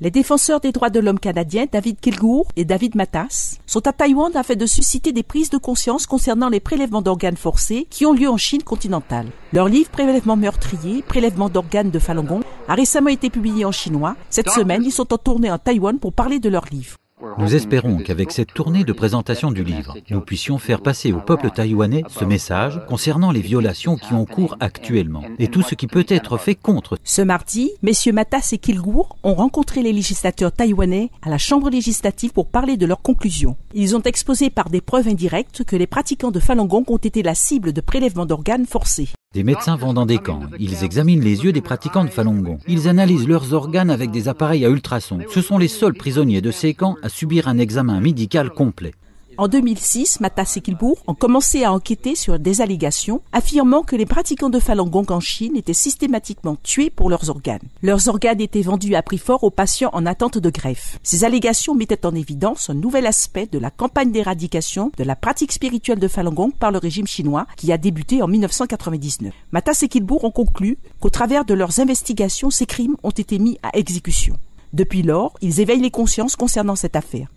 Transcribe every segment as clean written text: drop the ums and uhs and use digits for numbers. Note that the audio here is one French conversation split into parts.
Les défenseurs des droits de l'homme canadiens, David Kilgour et David Matas, sont à Taïwan afin de susciter des prises de conscience concernant les prélèvements d'organes forcés qui ont lieu en Chine continentale. Leur livre Prélèvements meurtriers, prélèvements d'organes de Falun Gong a récemment été publié en chinois. Cette semaine, ils sont en tournée en Taïwan pour parler de leur livre. Nous espérons qu'avec cette tournée de présentation du livre, nous puissions faire passer au peuple taïwanais ce message concernant les violations qui ont cours actuellement et tout ce qui peut être fait contre. Ce mardi, messieurs Matas et Kilgour ont rencontré les législateurs taïwanais à la Chambre législative pour parler de leurs conclusions. Ils ont exposé par des preuves indirectes que les pratiquants de Falun Gong ont été la cible de prélèvements d'organes forcés. Des médecins vont dans des camps, ils examinent les yeux des pratiquants de Falun Gong. Ils analysent leurs organes avec des appareils à ultrasons. Ce sont les seuls prisonniers de ces camps à subir un examen médical complet. En 2006, Matas et Kilgour ont commencé à enquêter sur des allégations affirmant que les pratiquants de Falun Gong en Chine étaient systématiquement tués pour leurs organes. Leurs organes étaient vendus à prix fort aux patients en attente de greffe. Ces allégations mettaient en évidence un nouvel aspect de la campagne d'éradication de la pratique spirituelle de Falun Gong par le régime chinois qui a débuté en 1999. Matas et Kilgour ont conclu qu'au travers de leurs investigations, ces crimes ont été mis à exécution. Depuis lors, ils éveillent les consciences concernant cette affaire.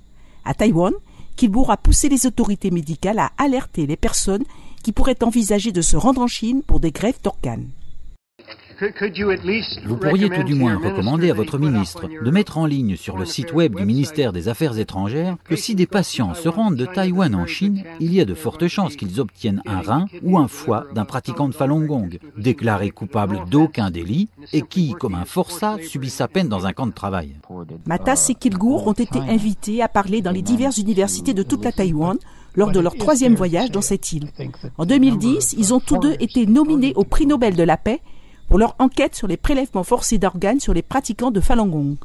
À Taïwan, Kilgour a poussé les autorités médicales à alerter les personnes qui pourraient envisager de se rendre en Chine pour des greffes d'organes. Vous pourriez tout du moins recommander à votre ministre de mettre en ligne sur le site web du ministère des Affaires étrangères que si des patients se rendent de Taïwan en Chine, il y a de fortes chances qu'ils obtiennent un rein ou un foie d'un pratiquant de Falun Gong, déclaré coupable d'aucun délit et qui, comme un forçat, subit sa peine dans un camp de travail. Matas et Kilgour ont été invités à parler dans les diverses universités de toute la Taïwan lors de leur 3e voyage dans cette île. En 2010, ils ont tous deux été nominés au prix Nobel de la paix pour leur enquête sur les prélèvements forcés d'organes sur les pratiquants de Falun Gong.